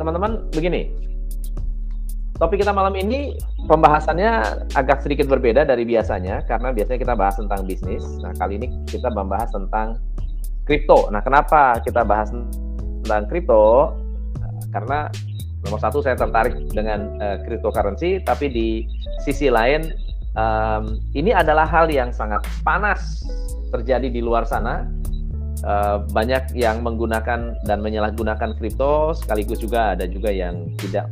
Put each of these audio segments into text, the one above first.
teman-teman begini. Topik kita malam ini pembahasannya agak sedikit berbeda dari biasanya, karena biasanya kita bahas tentang bisnis. Nah, kali ini kita membahas tentang kripto. Nah, kenapa kita bahas tentang kripto? Karena nomor satu, saya tertarik dengan cryptocurrency, tapi di sisi lain ini adalah hal yang sangat panas terjadi di luar sana. Banyak yang menggunakan dan menyalahgunakan kripto, sekaligus juga ada juga yang tidak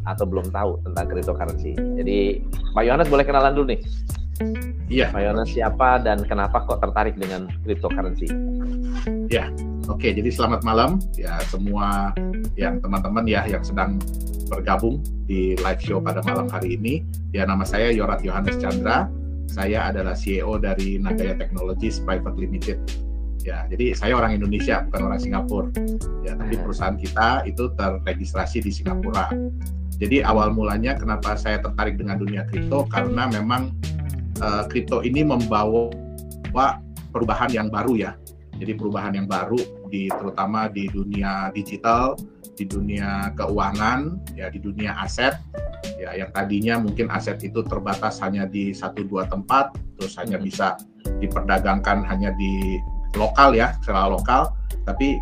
atau belum tahu tentang cryptocurrency. Jadi Pak Yohanes boleh kenalan dulu nih. Iya. Pak Yohanes siapa dan kenapa kok tertarik dengan cryptocurrency? Ya, oke. Jadi selamat malam ya semua yang teman-teman ya yang sedang bergabung di live show pada malam hari ini. Ya, nama saya Yorat Yohanes Chandra. Saya adalah CEO dari Nagaya Technologies Private Limited. Ya, jadi saya orang Indonesia, bukan orang Singapura. Ya, tapi perusahaan kita itu terregistrasi di Singapura. Jadi awal mulanya kenapa saya tertarik dengan dunia kripto, karena memang kripto ini membawa perubahan yang baru ya. Jadi perubahan yang baru terutama di dunia digital, di dunia keuangan, ya di dunia aset. Ya, yang tadinya mungkin aset itu terbatas hanya di 1-2 tempat, terus hanya bisa diperdagangkan hanya di lokal ya, secara lokal, tapi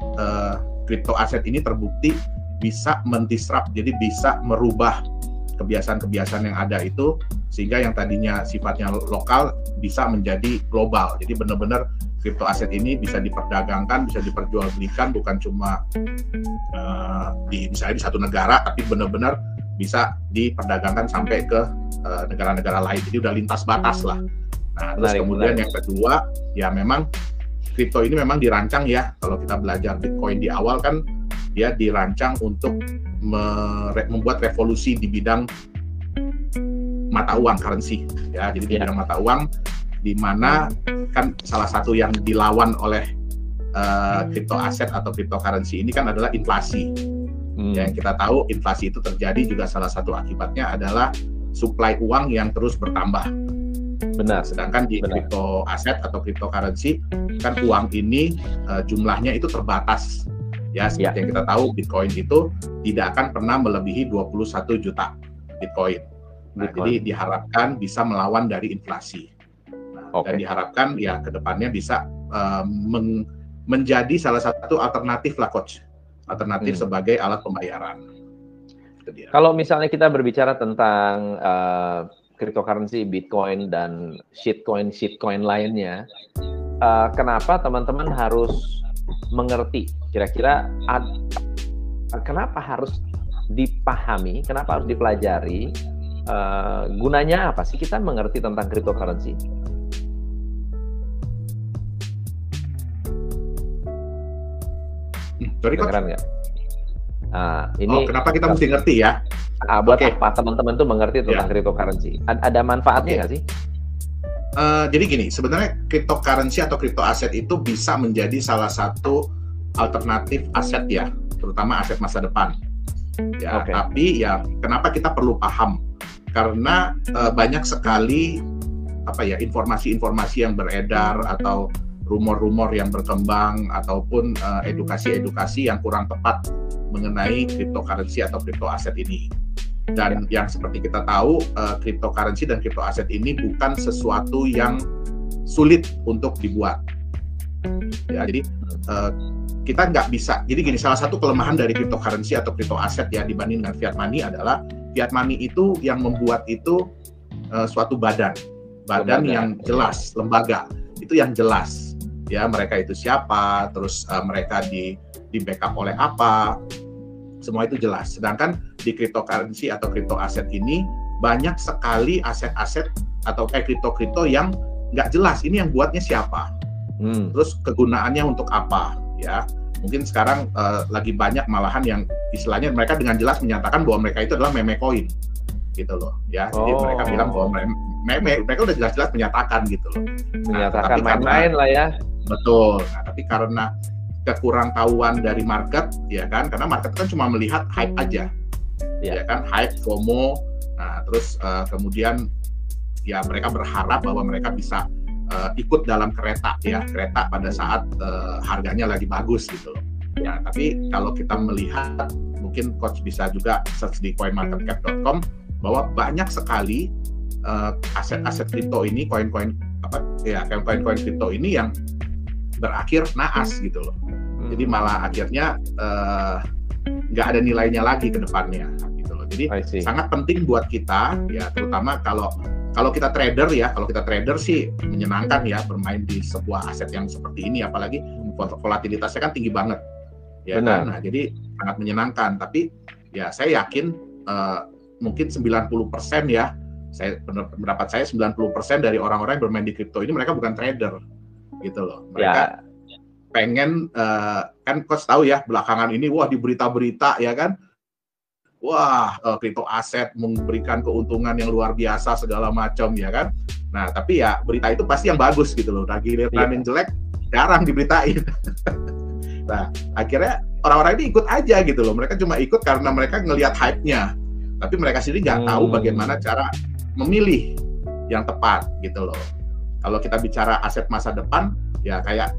kripto aset ini terbukti bisa mendisrupt, jadi bisa merubah kebiasaan-kebiasaan yang ada itu, sehingga yang tadinya sifatnya lokal bisa menjadi global. Jadi benar-benar kripto aset ini bisa diperdagangkan, bisa diperjualbelikan, bukan cuma misalnya di satu negara, tapi benar-benar bisa diperdagangkan sampai ke negara-negara lain. Jadi udah lintas batas lah. Nah, terus kemudian yang kedua, ya memang kripto ini memang dirancang ya, kalau kita belajar Bitcoin di awal kan dia dirancang untuk membuat revolusi di bidang mata uang, currency ya. Jadi di bidang mata uang, di mana kan salah satu yang dilawan oleh kripto aset atau cryptocurrency ini kan adalah inflasi. Yang kita tahu inflasi itu terjadi juga salah satu akibatnya adalah supply uang yang terus bertambah. Benar. Sedangkan di crypto aset atau cryptocurrency kan uang ini jumlahnya itu terbatas. Ya, seperti yang kita tahu Bitcoin itu tidak akan pernah melebihi 21 juta Bitcoin. Nah, jadi diharapkan bisa melawan dari inflasi. Nah, dan diharapkan ya ke depannya bisa menjadi salah satu alternatif lah, Coach. Alternatif sebagai alat pembayaran. Itu dia. Kalau misalnya kita berbicara tentang cryptocurrency, Bitcoin dan shitcoin lainnya, kenapa teman-teman harus mengerti? Kira-kira kenapa harus dipahami? Kenapa harus dipelajari? Gunanya apa sih kita mengerti tentang cryptocurrency? Sorry, Coach. Kedengeran nggak? Nah, ini kenapa kita mesti ngerti ya? Buat apa teman-teman tuh mengerti tentang cryptocurrency? Ada manfaatnya nggak sih? Jadi gini, sebenarnya cryptocurrency atau crypto aset itu bisa menjadi salah satu alternatif aset ya, terutama aset masa depan. Ya, tapi ya kenapa kita perlu paham? Karena banyak sekali informasi-informasi yang beredar atau rumor-rumor yang berkembang ataupun edukasi-edukasi yang kurang tepat mengenai cryptocurrency atau crypto aset ini. Dan yang seperti kita tahu, cryptocurrency dan crypto aset ini bukan sesuatu yang sulit untuk dibuat. Ya, jadi kita nggak bisa. Jadi gini, salah satu kelemahan dari cryptocurrency atau crypto aset ya dibanding dengan fiat money adalah fiat money itu yang membuat itu suatu badan yang jelas, lembaga itu yang jelas. Ya, mereka itu siapa, terus mereka di backup oleh apa, semua itu jelas. Sedangkan di cryptocurrency atau crypto aset ini banyak sekali aset-aset atau kripto-kripto yang nggak jelas. Ini yang buatnya siapa, terus kegunaannya untuk apa, ya. Mungkin sekarang lagi banyak malahan yang istilahnya mereka dengan jelas menyatakan bahwa mereka itu adalah meme coin, gitu loh, ya. Jadi mereka bilang bahwa mereka udah jelas-jelas menyatakan gitu loh. Menyatakan main-main lah ya. Betul. Nah, tapi karena kekurangtahuan dari market, ya kan, karena market kan cuma melihat hype aja, ya kan, hype, FOMO. Nah, terus kemudian ya mereka berharap bahwa mereka bisa ikut dalam kereta pada saat harganya lagi bagus gitu loh. Ya, tapi kalau kita melihat mungkin Coach bisa juga search di coinmarketcap.com bahwa banyak sekali aset-aset kripto ini, koin-koin kripto ini yang berakhir naas gitu loh. Jadi malah akhirnya nggak ada nilainya lagi ke depannya gitu loh. Jadi sangat penting buat kita ya, terutama kalau kita trader ya, kalau kita trader sih menyenangkan ya bermain di sebuah aset yang seperti ini, apalagi volatilitasnya kan tinggi banget ya kan. Nah, jadi sangat menyenangkan, tapi ya saya yakin mungkin 90% ya, pendapat saya 90% dari orang-orang yang bermain di kripto ini mereka bukan trader gitu loh. Mereka pengen kan Coach tahu ya belakangan ini wah di berita-berita ya kan, wah kripto aset memberikan keuntungan yang luar biasa segala macam ya kan. Nah tapi ya berita itu pasti yang bagus gitu loh, giliran yang jelek jarang diberitain. Nah akhirnya orang-orang ini ikut aja gitu loh, mereka cuma ikut karena mereka ngelihat hype-nya, tapi mereka sendiri nggak tahu bagaimana cara memilih yang tepat gitu loh. Kalau kita bicara aset masa depan ya kayak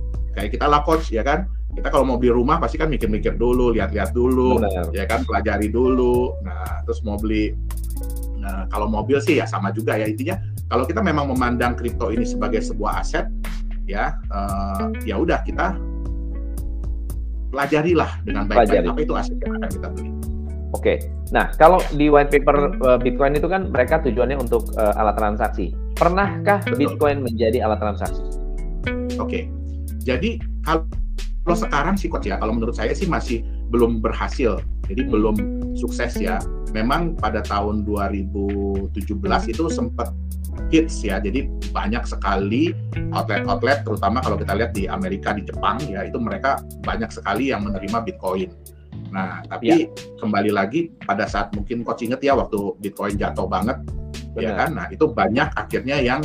kita lah Coach ya kan, kita kalau mau beli rumah pasti kan mikir-mikir dulu, lihat-lihat dulu. Benar. Ya kan, pelajari dulu. Nah terus mau beli, kalau mobil sih ya sama juga ya, intinya kalau kita memang memandang kripto ini sebagai sebuah aset ya, ya udah kita pelajarilah dengan baik-baik apa itu aset yang akan kita beli. Oke, nah kalau di white paper Bitcoin itu kan mereka tujuannya untuk alat transaksi. Pernahkah Bitcoin menjadi alat transaksi? Oke. Jadi kalau sekarang sih Coach ya, kalau menurut saya sih masih belum berhasil, jadi belum sukses ya. Memang pada tahun 2017 itu sempat hits ya, jadi banyak sekali outlet-outlet, terutama kalau kita lihat di Amerika, di Jepang ya, itu mereka banyak sekali yang menerima Bitcoin. Nah tapi kembali lagi pada saat mungkin Coach inget ya waktu Bitcoin jatuh banget. Benar. Ya kan, nah itu banyak akhirnya yang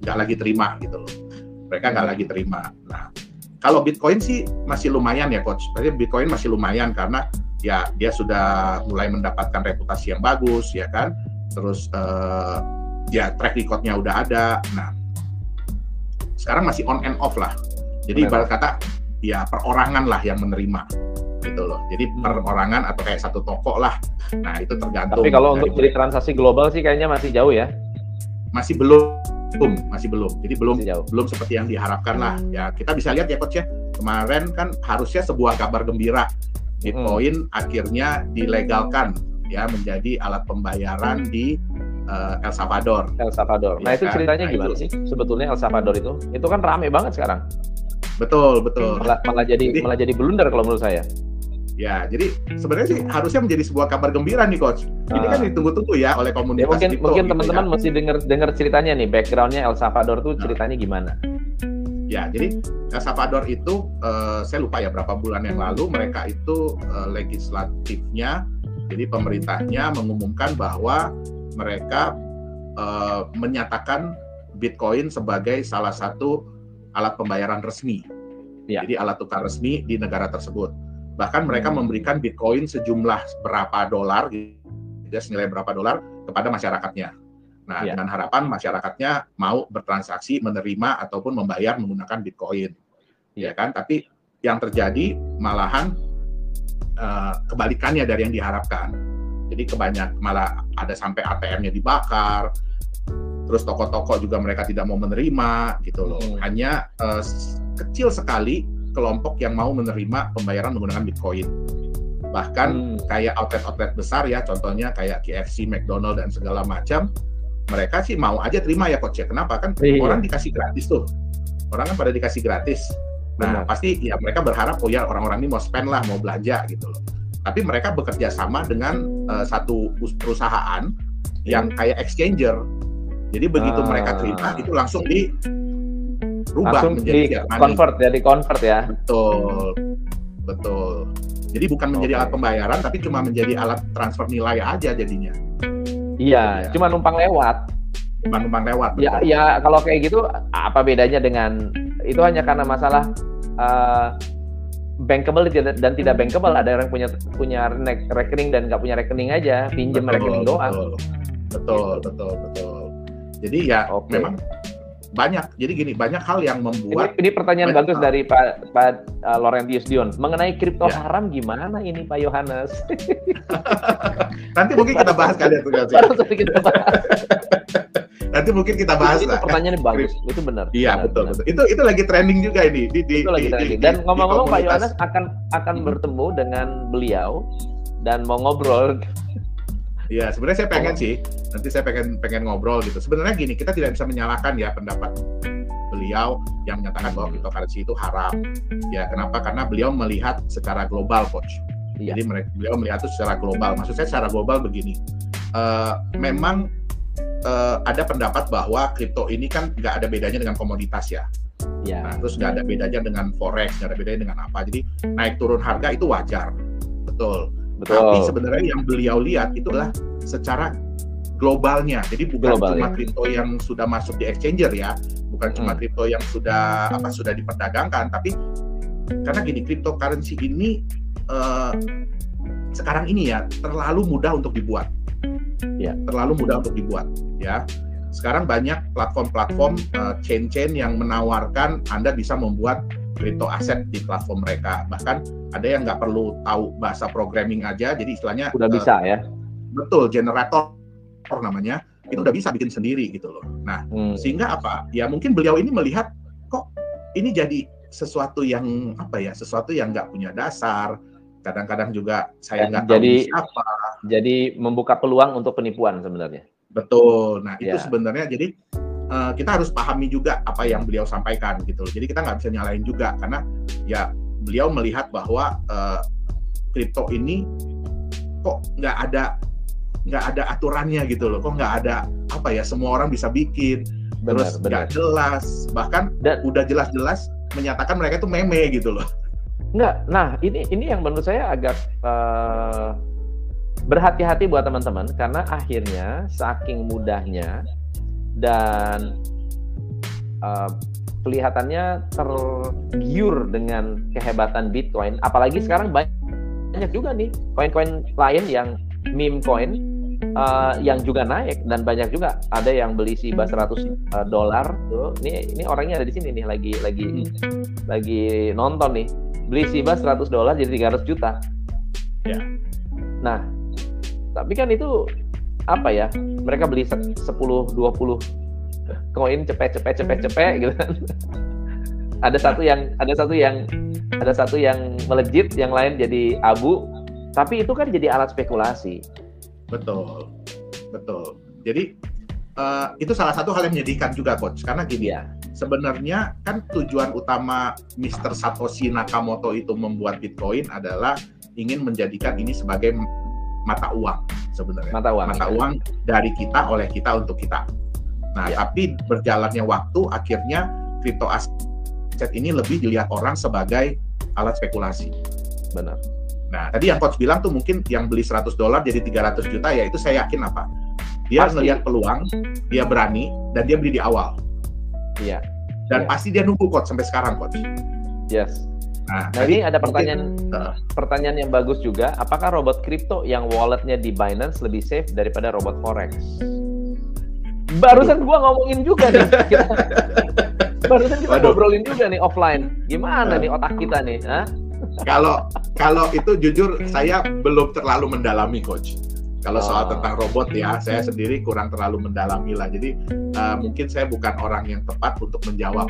nggak lagi terima gitu loh. Mereka nggak lagi terima. Nah, kalau Bitcoin sih masih lumayan ya Coach. Berarti Bitcoin masih lumayan karena ya dia sudah mulai mendapatkan reputasi yang bagus ya kan. Terus ya track record-nya udah ada. Nah, sekarang masih on and off lah. Jadi ibarat kata ya perorangan lah yang menerima gitu loh. Jadi perorangan atau kayak satu toko lah. Nah, itu tergantung. Tapi kalau untuk jadi transaksi global sih kayaknya masih jauh ya. Masih belum. Jadi belum seperti yang diharapkan lah. Ya kita bisa lihat ya Coach ya. Kemarin kan harusnya sebuah kabar gembira. Bitcoin akhirnya dilegalkan ya menjadi alat pembayaran di El Salvador. Nah, itu ceritanya gimana sih sebetulnya El Salvador itu? Itu kan rame banget sekarang. Betul. Malah jadi blunder kalau menurut saya. Ya, jadi sebenarnya sih harusnya menjadi sebuah kabar gembira nih Coach. Ini kan ditunggu-tunggu ya oleh komunitas kripto. Mungkin teman-teman mesti dengar ceritanya nih, backgroundnya El Salvador tuh ceritanya gimana? Ya, jadi El Salvador itu saya lupa ya berapa bulan yang lalu mereka itu legislatifnya, jadi pemerintahnya mengumumkan bahwa mereka menyatakan Bitcoin sebagai salah satu alat pembayaran resmi. Jadi alat tukar resmi di negara tersebut. Bahkan mereka memberikan Bitcoin sejumlah berapa dolar, senilai berapa dolar kepada masyarakatnya. Nah, dengan harapan masyarakatnya mau bertransaksi, menerima ataupun membayar menggunakan Bitcoin, ya kan? Tapi yang terjadi malahan kebalikannya dari yang diharapkan. Jadi malah ada sampai ATM-nya dibakar, terus toko-toko juga mereka tidak mau menerima, gitu loh. Hanya kecil sekali kelompok yang mau menerima pembayaran menggunakan Bitcoin. Bahkan kayak outlet-outlet besar ya, contohnya kayak KFC, McDonald dan segala macam, mereka sih mau aja terima ya Coach ya. Kenapa? Kan orang dikasih gratis tuh. Orang kan pada dikasih gratis. Nah, pasti ya mereka berharap oh ya orang-orang ini mau spend lah, mau belanja gitu loh. Tapi mereka bekerja sama dengan satu perusahaan yang kayak exchanger. Jadi begitu mereka terima itu langsung rubah menjadi convert ya. Betul. Jadi bukan menjadi alat pembayaran, tapi cuma menjadi alat transfer nilai aja jadinya. Iya, cuma numpang lewat. Ya kalau kayak gitu apa bedanya dengan itu hanya karena masalah bankable dan tidak bankable. Ada orang punya rekening dan nggak punya rekening aja, pinjam rekening doang. Betul. Jadi ya memang banyak. Jadi gini, banyak hal yang membuat. Ini pertanyaan bagus dari Pak Laurentius Dion. Mengenai kripto haram gimana ini Pak Yohanes? Nanti mungkin kita bahas kali ya. Nanti mungkin kita bahas lah. Itu pertanyaannya bagus, itu benar. Iya, betul. Itu lagi trending juga ini. Itu lagi trending. Dan ngomong-ngomong Pak Yohanes akan bertemu dengan beliau dan mau ngobrol. Iya, sebenarnya saya pengen sih. Nanti saya pengen ngobrol gitu. Sebenarnya gini, kita tidak bisa menyalahkan ya pendapat beliau yang menyatakan bahwa cryptocurrency itu haram. Ya, kenapa? Karena beliau melihat secara global, Coach. Iya. Jadi beliau melihat itu secara global. Maksud saya secara global begini. Memang ada pendapat bahwa kripto ini kan nggak ada bedanya dengan komoditas ya. Ya. Nah, terus nggak ada bedanya dengan forex, nggak ada bedanya dengan apa. Jadi naik turun harga itu wajar, betul. Tapi sebenarnya yang beliau lihat itu adalah secara globalnya. Jadi bukan cuma kripto yang sudah masuk di exchanger ya, bukan cuma kripto yang sudah diperdagangkan, tapi karena gini, cryptocurrency ini sekarang ini ya terlalu mudah untuk dibuat. Ya, terlalu mudah untuk dibuat ya. Sekarang banyak platform-platform chain-chain yang menawarkan Anda bisa membuat crypto aset di platform mereka. Bahkan ada yang nggak perlu tahu bahasa programming aja, jadi istilahnya udah bisa ya. Betul, generator namanya, itu udah bisa bikin sendiri gitu loh. Nah, sehingga apa? Ya mungkin beliau ini melihat kok ini jadi sesuatu yang apa ya? Sesuatu yang nggak punya dasar. Kadang-kadang juga saya nggak tahu siapa. Jadi membuka peluang untuk penipuan sebenarnya. Betul. Nah itu sebenarnya jadi kita harus pahami juga apa yang beliau sampaikan gitu loh. Jadi kita nggak bisa nyalain juga karena ya beliau melihat bahwa kripto ini kok nggak ada aturannya gitu loh. Kok nggak ada apa ya? Semua orang bisa bikin. Terus nggak jelas. Bahkan udah jelas-jelas menyatakan mereka itu meme gitu loh. Enggak, nah ini yang menurut saya agak berhati-hati buat teman-teman karena akhirnya saking mudahnya dan kelihatannya tergiur dengan kehebatan Bitcoin, apalagi sekarang banyak juga nih koin-koin lain yang meme coin yang juga naik dan banyak juga ada yang beli Shiba $100 tuh. Ini orangnya ada di sini nih lagi nonton nih. Beli Shiba $100 jadi 300 juta. Ya. Nah, tapi kan itu apa ya? Mereka beli 10, 20 koin cepet gitu kan. Ada satu yang melejit, yang lain jadi abu. Tapi itu kan jadi alat spekulasi. Betul. Jadi itu salah satu hal yang menyedihkan juga, Coach. Karena gini ya. Sebenarnya kan tujuan utama Mr. Satoshi Nakamoto itu membuat Bitcoin adalah ingin menjadikan ini sebagai mata uang sebenarnya. Mata uang dari kita, oleh kita, untuk kita. Nah, tapi berjalannya waktu akhirnya crypto aset ini lebih dilihat orang sebagai alat spekulasi. Benar. Nah, tadi yang Coach bilang tuh mungkin yang beli $100 jadi 300 juta ya itu saya yakin apa? Dia melihat peluang, dia berani, dan dia beli di awal. Iya. Dan pasti dia nunggu Coach sampai sekarang, Coach. Yes. Nah ini ada pertanyaan yang bagus juga. Apakah robot kripto yang walletnya di Binance lebih safe daripada robot forex? Barusan gua ngomongin juga nih. Barusan kita ngobrolin juga nih offline. Gimana nih otak kita nih? Kalau itu jujur saya belum terlalu mendalami, Coach. Kalau soal tentang robot ya, saya sendiri kurang terlalu mendalami lah. Jadi mungkin saya bukan orang yang tepat untuk menjawab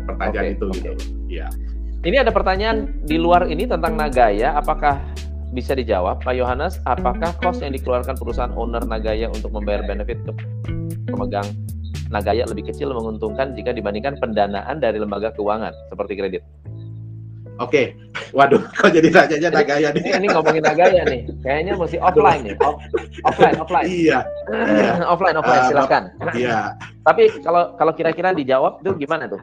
pertanyaan itu gitu. Ya. Ini ada pertanyaan di luar ini tentang Nagaya. Apakah bisa dijawab, Pak Yohanes? Apakah cost yang dikeluarkan perusahaan owner Nagaya untuk membayar benefit ke pemegang Nagaya lebih kecil menguntungkan jika dibandingkan pendanaan dari lembaga keuangan seperti kredit? Oke, waduh, kok jadi tanyanya Nagaya nih? Ini ngomongin Nagaya nih, kayaknya mesti offline nih, offline. Iya. offline, silakan. Iya. Tapi kalau kira-kira dijawab tuh gimana tuh?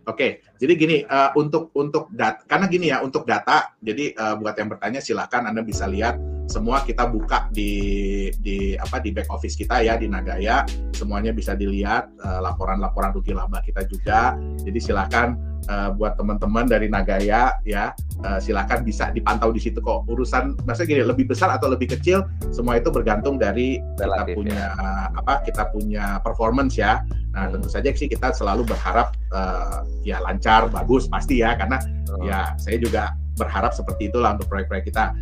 Oke, jadi gini, untuk data, karena gini ya, untuk data, jadi buat yang bertanya silakan Anda bisa lihat semua kita buka di back office kita ya, di Nagaya, semuanya bisa dilihat, laporan-laporan rugi laba kita juga. Jadi silakan buat teman-teman dari Nagaya ya, silakan bisa dipantau di situ kok. Urusan maksudnya gini, lebih besar atau lebih kecil, semua itu bergantung dari kita punya performance ya. Nah, tentu saja sih kita selalu berharap ya lancar, bagus pasti ya, karena ya saya juga berharap seperti itulah untuk proyek-proyek kita.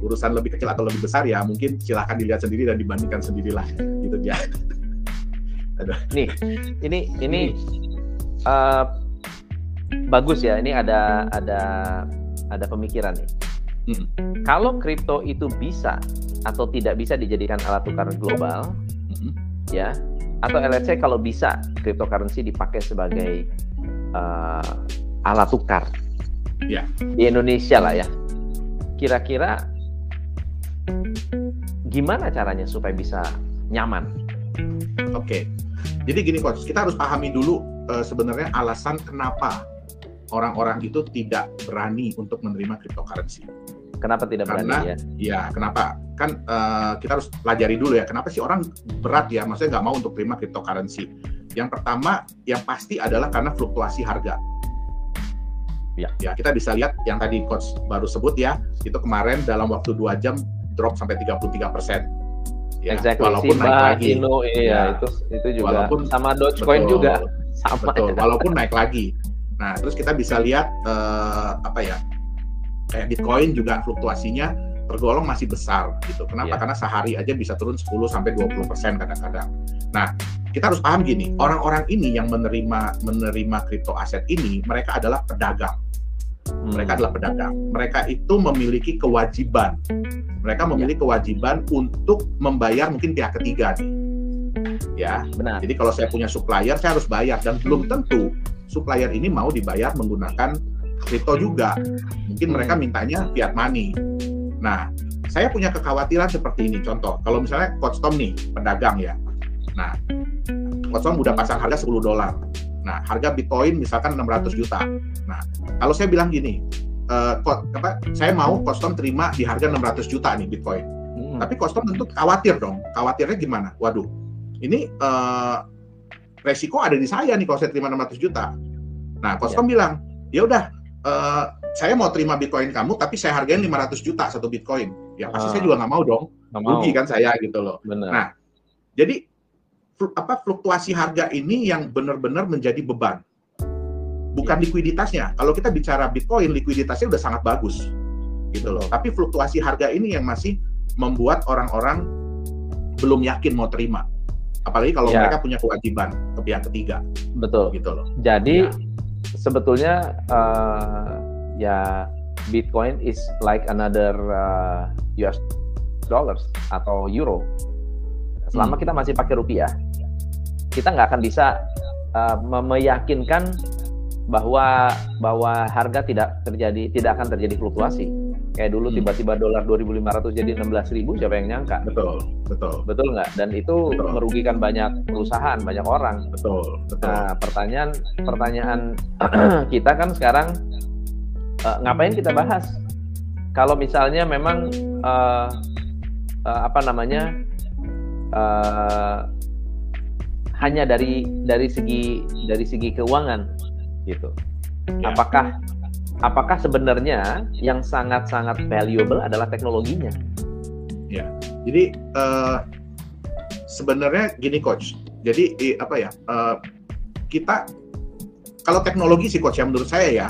Urusan lebih kecil atau lebih besar ya mungkin silahkan dilihat sendiri dan dibandingkan sendirilah gitu ya. Nih, ini bagus ya. Ini ada pemikiran nih. Kalau kripto itu bisa atau tidak bisa dijadikan alat tukar global, ya, atau let's say kalau bisa cryptocurrency dipakai sebagai alat tukar, ya, di Indonesia lah ya. Kira-kira gimana caranya supaya bisa nyaman? Oke. Jadi gini Coach, kita harus pahami dulu sebenarnya alasan kenapa orang-orang itu tidak berani untuk menerima cryptocurrency. Kenapa tidak berani ya? Ya, kenapa? Kan kita harus pelajari dulu ya, kenapa sih orang berat ya, maksudnya nggak mau untuk terima cryptocurrency. Yang pertama, yang pasti adalah karena fluktuasi harga. Ya, kita bisa lihat yang tadi Coach baru sebut ya, itu kemarin dalam waktu 2 jam drop sampai 33%. Ya, exactly. Walaupun naik lagi. Itu juga. Walaupun, sama Dogecoin juga sama. Betul, walaupun naik lagi. Nah, terus kita bisa lihat kayak Bitcoin juga fluktuasinya tergolong masih besar gitu. Kenapa? Karena sehari aja bisa turun 10-20% kadang-kadang. Nah, kita harus paham gini, orang-orang ini yang menerima kripto aset ini, mereka adalah pedagang. Mereka itu memiliki kewajiban. Mereka memiliki kewajiban untuk membayar mungkin pihak ketiga nih. Ya, benar. Jadi kalau saya punya supplier, saya harus bayar, dan belum tentu supplier ini mau dibayar menggunakan kripto juga. Mungkin mereka mintanya fiat money. Nah, saya punya kekhawatiran seperti ini. Contoh, kalau misalnya Coach Tom nih, pedagang ya. Nah, Coach Tom udah pasang harga $10. Nah, harga Bitcoin misalkan 600 juta. Nah, kalau saya bilang gini, saya mau Coach Tom terima di harga 600 juta nih Bitcoin. Tapi Coach Tom tentu khawatir dong. Khawatirnya gimana? Waduh, ini resiko ada di saya nih kalau saya terima 600 juta. Nah, Coach Tom bilang, ya udah, saya mau terima Bitcoin kamu, tapi saya hargain 500 juta satu Bitcoin. Ya pasti saya juga nggak mau dong. Rugi kan saya gitu loh. Bener. Nah, jadi fluktuasi harga ini yang benar-benar menjadi beban. Bukan likuiditasnya. Kalau kita bicara Bitcoin, likuiditasnya udah sangat bagus. Gitu loh. Tapi fluktuasi harga ini yang masih membuat orang-orang belum yakin mau terima. Apalagi kalau mereka punya kewajiban ke pihak ketiga. Betul. Gitu loh. Jadi sebetulnya Bitcoin is like another US dollars atau euro. Selama kita masih pakai rupiah, kita nggak akan bisa meyakinkan bahwa harga tidak akan terjadi fluktuasi. Kayak dulu tiba-tiba dolar 2.500 jadi 16.000, siapa yang nyangka? Betul nggak? Dan itu merugikan banyak perusahaan, banyak orang. Betul. Nah, pertanyaan kita kan sekarang, ngapain kita bahas? Kalau misalnya memang hanya dari segi keuangan gitu. Apakah sebenarnya yang sangat-sangat valuable adalah teknologinya? Ya. Jadi sebenarnya gini Coach. Jadi kita kalau teknologi sih Coach, yang menurut saya ya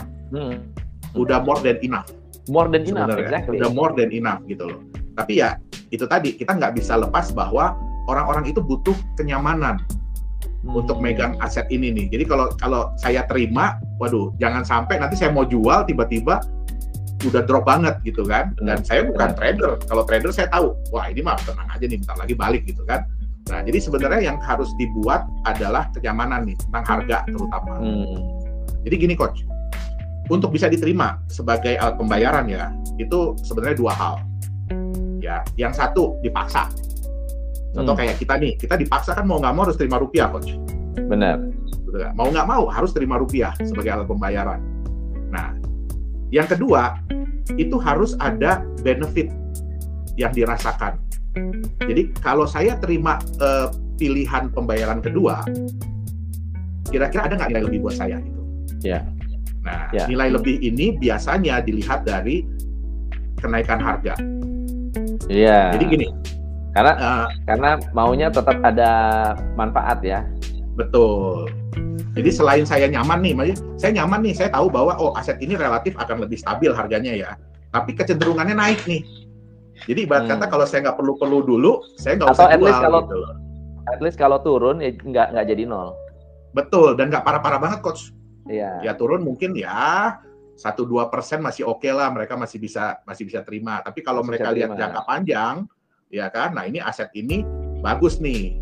udah more than enough. Exactly. Udah more than enough gitu loh. Tapi ya itu tadi, kita nggak bisa lepas bahwa orang-orang itu butuh kenyamanan untuk megang aset ini nih. Jadi kalau saya terima, waduh, jangan sampai nanti saya mau jual tiba-tiba udah drop banget gitu kan. Dan saya bukan trader. Kalau trader saya tahu, wah ini mah tenang aja nih, bentar lagi balik gitu kan. Nah, jadi sebenarnya yang harus dibuat adalah kenyamanan nih, tentang harga terutama. Jadi gini Coach, untuk bisa diterima sebagai alat pembayaran ya, itu sebenarnya dua hal. Ya, yang satu dipaksa. Contoh kayak kita nih, kita dipaksa kan mau nggak mau harus terima rupiah, Coach. Benar. Mau nggak mau harus terima rupiah sebagai alat pembayaran. Nah, yang kedua, itu harus ada benefit yang dirasakan. Jadi kalau saya terima pilihan pembayaran kedua, kira-kira ada nggak nilai lebih buat saya gitu? Ya. Nah, nilai lebih ini biasanya dilihat dari kenaikan harga. Iya. Jadi gini, karena maunya tetap ada manfaat ya. Betul. Jadi selain saya nyaman nih, saya tahu bahwa aset ini relatif akan lebih stabil harganya ya. Tapi kecenderungannya naik nih. Jadi ibarat kata kalau saya nggak perlu dulu, saya nggak usah jual gitu loh. At least kalau turun ya nggak jadi nol. Betul, dan nggak parah-parah banget, Coach. Iya. Ya turun mungkin ya 1-2% masih oke lah, mereka masih bisa terima. Tapi kalau mereka lihat jangka panjang, ya kan, nah ini aset ini bagus nih,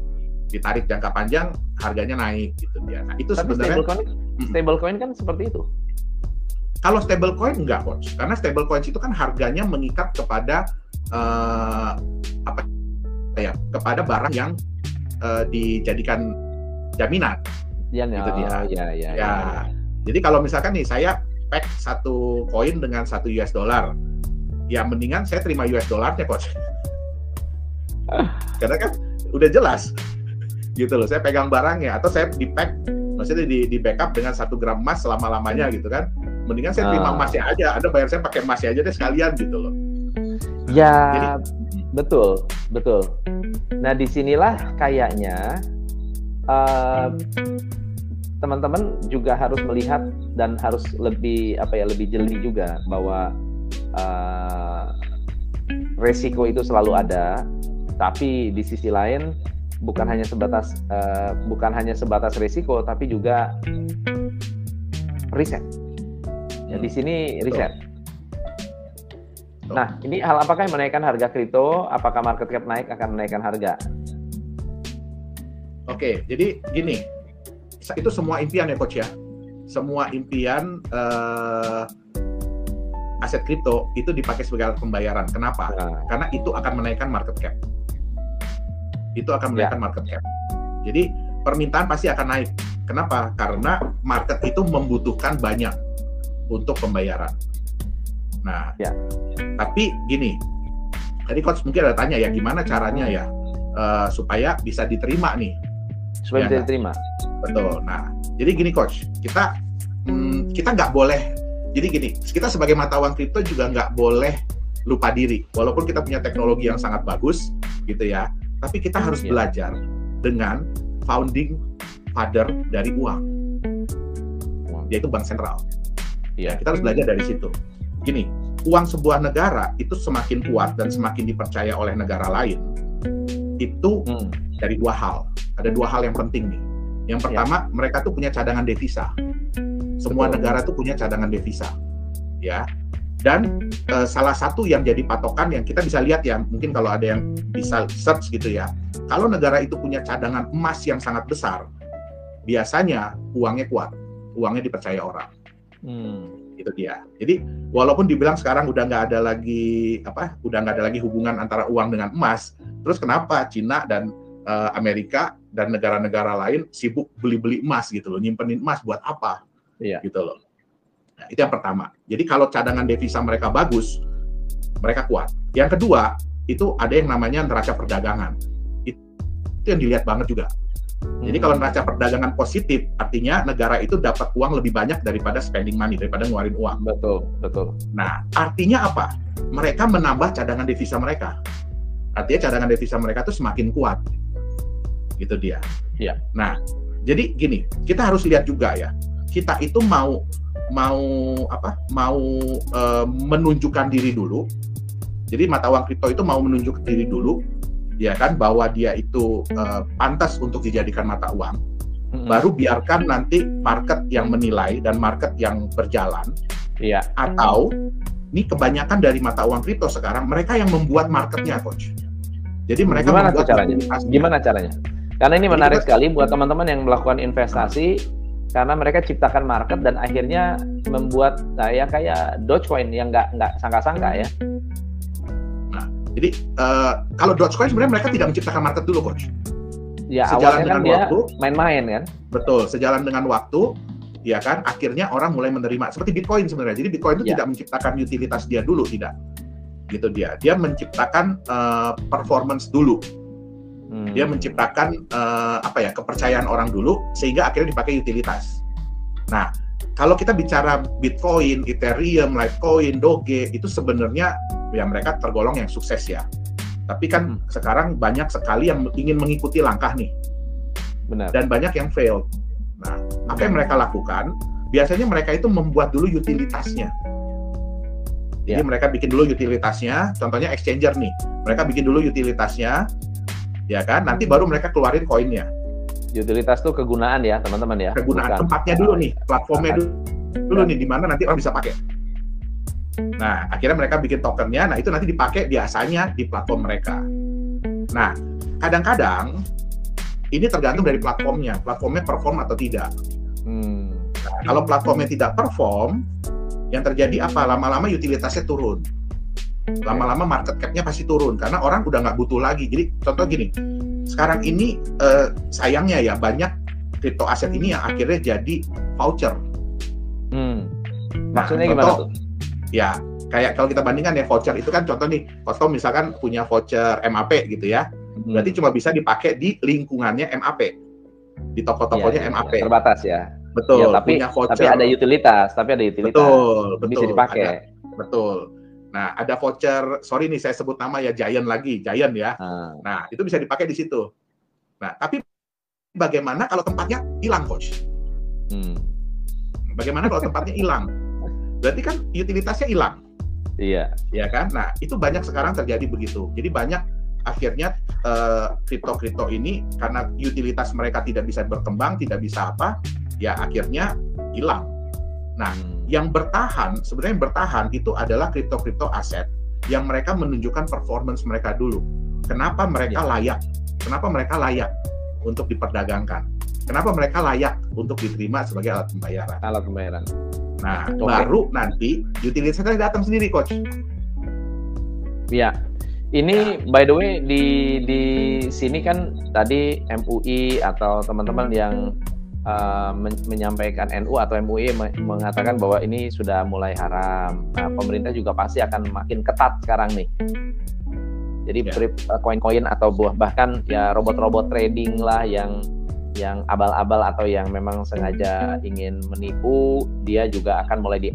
ditarik jangka panjang harganya naik gitu dia. Nah itu sebenarnya stablecoin kan seperti itu. Kalau stablecoin enggak, Coach, karena stablecoin itu kan harganya mengikat kepada kepada barang yang dijadikan jaminan. Gitu dia. Ya. Jadi kalau misalkan nih saya pack satu koin dengan $1, ya mendingan saya terima $nya, Coach. Karena kan udah jelas gitu loh, saya pegang barangnya, atau saya di pack, maksudnya di backup dengan 1 gram emas selama-lamanya gitu kan. Mendingan saya terima emasnya aja, Anda bayar saya pakai emasnya aja deh sekalian gitu loh. Ya, jadi, betul. Nah disinilah kayaknya teman-teman juga harus melihat dan harus lebih jeli juga bahwa resiko itu selalu ada, tapi di sisi lain bukan hanya sebatas resiko, tapi juga riset. Ya, di sini riset. Nah, ini hal apakah yang menaikkan harga kripto? Apakah market cap naik akan menaikkan harga? Oke, jadi gini. Itu semua impian ya, Coach ya. Semua impian aset kripto itu dipakai sebagai alat pembayaran. Kenapa? Karena itu akan menaikkan market cap. Market cap. Jadi permintaan pasti akan naik. Kenapa? Karena market itu membutuhkan banyak untuk pembayaran. Nah, tapi gini. Tadi Coach mungkin ada tanya ya, gimana caranya ya supaya bisa diterima nih? Supaya bisa diterima. Betul. Nah, jadi gini Coach, kita nggak boleh. Jadi gini, kita sebagai mata uang kripto juga nggak boleh lupa diri. Walaupun kita punya teknologi yang sangat bagus, gitu ya, tapi kita harus belajar dengan founding father dari uang, yaitu bank sentral. Ya, kita harus belajar dari situ. Gini, uang sebuah negara itu semakin kuat dan semakin dipercaya oleh negara lain. Itu dari 2 hal. Ada 2 hal yang penting nih. Yang pertama, mereka tuh punya cadangan devisa. Semua negara tuh punya cadangan devisa, ya. Dan salah satu yang jadi patokan yang kita bisa lihat ya, mungkin kalau ada yang bisa search gitu ya. Kalau negara itu punya cadangan emas yang sangat besar, biasanya uangnya kuat, uangnya dipercaya orang. Itu dia. Jadi walaupun dibilang sekarang udah nggak ada lagi hubungan antara uang dengan emas, terus kenapa Cina dan Amerika dan negara-negara lain sibuk beli-beli emas gitu loh, nyimpenin emas buat apa? Gitu loh. Nah, itu yang pertama. Jadi kalau cadangan devisa mereka bagus, mereka kuat. Yang kedua, itu ada yang namanya neraca perdagangan. Itu yang dilihat banget juga. Jadi kalau neraca perdagangan positif, artinya negara itu dapat uang lebih banyak daripada spending money, daripada ngeluarin uang. Betul. Nah, artinya apa? Mereka menambah cadangan devisa mereka. Artinya cadangan devisa mereka itu semakin kuat. Gitu dia. Nah, jadi gini, kita harus lihat juga ya. Kita itu mau menunjukkan diri dulu. Jadi mata uang kripto itu mau menunjukkan diri dulu, ya kan, bahwa dia itu pantas untuk dijadikan mata uang. Baru biarkan nanti market yang menilai dan market yang berjalan. Atau ini kebanyakan dari mata uang kripto sekarang mereka yang membuat marketnya, Coach. Jadi mereka Gimana caranya? Karena ini menarik sekali buat teman-teman yang melakukan investasi, karena mereka ciptakan market dan akhirnya membuat kayak Dogecoin yang nggak sangka-sangka ya. Nah, jadi kalau Dogecoin sebenarnya mereka tidak menciptakan market dulu, Coach. Ya, sejalan dengan waktu, main-main kan? Betul, sejalan dengan waktu, ya kan, akhirnya orang mulai menerima. Seperti Bitcoin sebenarnya. Jadi Bitcoin itu tidak menciptakan utilitas dia dulu, tidak. gitu dia. Dia menciptakan performance dulu. Dia menciptakan kepercayaan orang dulu sehingga akhirnya dipakai utilitas. Nah, kalau kita bicara Bitcoin, Ethereum, Litecoin, Doge itu sebenarnya ya mereka tergolong yang sukses ya. Tapi kan sekarang banyak sekali yang ingin mengikuti langkah nih. Benar. Dan banyak yang fail. Nah, apa yang mereka lakukan? Biasanya mereka itu membuat dulu utilitasnya. Jadi mereka bikin dulu utilitasnya, contohnya exchanger nih. Mereka bikin dulu utilitasnya, ya kan? Nanti baru mereka keluarin koinnya. Utilitas tuh kegunaan ya, teman-teman ya. Kegunaan, tempatnya dulu nih, platformnya dulu nih, di mana nanti orang bisa pakai. Nah, akhirnya mereka bikin tokennya, nah itu nanti dipakai biasanya di platform mereka. Nah, kadang-kadang ini tergantung dari platformnya perform atau tidak. Nah, kalau platformnya tidak perform, yang terjadi apa? Lama-lama utilitasnya turun. Lama-lama market cap-nya pasti turun karena orang udah nggak butuh lagi. Jadi contoh gini, sekarang ini sayangnya ya banyak crypto aset ini yang akhirnya jadi voucher. Maksudnya gimana tuh? Ya, kayak kalau kita bandingkan ya voucher itu kan contoh nih, Kosto misalkan punya voucher MAP gitu ya, berarti cuma bisa dipakai di lingkungannya MAP, di toko-tokonya MAP. Terbatas ya. Betul. Ya, tapi ada utilitas. Betul. Bisa dipakai. Betul. Nah, ada voucher, sorry nih saya sebut nama ya, Giant ya. Nah, itu bisa dipakai di situ. Nah, tapi bagaimana kalau tempatnya hilang, Coach? Bagaimana kalau tempatnya hilang? Berarti kan utilitasnya hilang. Iya. Ya kan? Nah, itu banyak sekarang terjadi begitu. Jadi banyak akhirnya kripto-kripto ini karena utilitas mereka tidak bisa berkembang, tidak bisa apa, ya akhirnya hilang. Nah, yang bertahan, sebenarnya yang bertahan itu adalah kripto-kripto aset yang mereka menunjukkan performance mereka dulu. Kenapa mereka layak? Kenapa mereka layak untuk diperdagangkan? Kenapa mereka layak untuk diterima sebagai alat pembayaran? Alat pembayaran. Nah, baru nanti utilitasnya datang sendiri, Coach. Iya. Ini by the way di sini kan tadi MUI atau teman-teman yang menyampaikan NU atau MUI mengatakan bahwa ini sudah mulai haram. Nah, pemerintah juga pasti akan makin ketat sekarang nih. Jadi koin-koin atau bahkan ya robot-robot trading lah yang abal-abal atau yang memang sengaja ingin menipu, dia juga akan mulai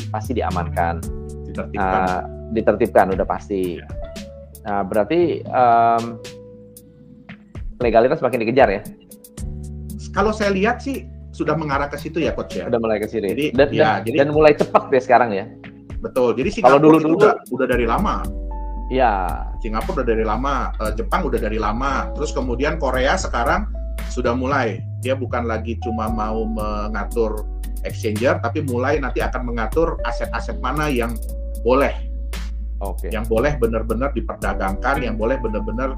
pasti diamankan. Ditertibkan udah pasti. Nah, berarti legalitas makin dikejar ya. Kalau saya lihat sih sudah mengarah ke situ ya, Coach ya. Sudah mulai ke situ. Jadi, dan mulai cepat deh sekarang ya. Betul. Jadi Singapura itu udah dari lama. Ya. Singapura udah dari lama, Jepang udah dari lama. Terus kemudian Korea sekarang sudah mulai. Dia bukan lagi cuma mau mengatur exchanger, tapi mulai nanti akan mengatur aset-aset mana yang boleh. Yang boleh benar-benar diperdagangkan, yang boleh benar-benar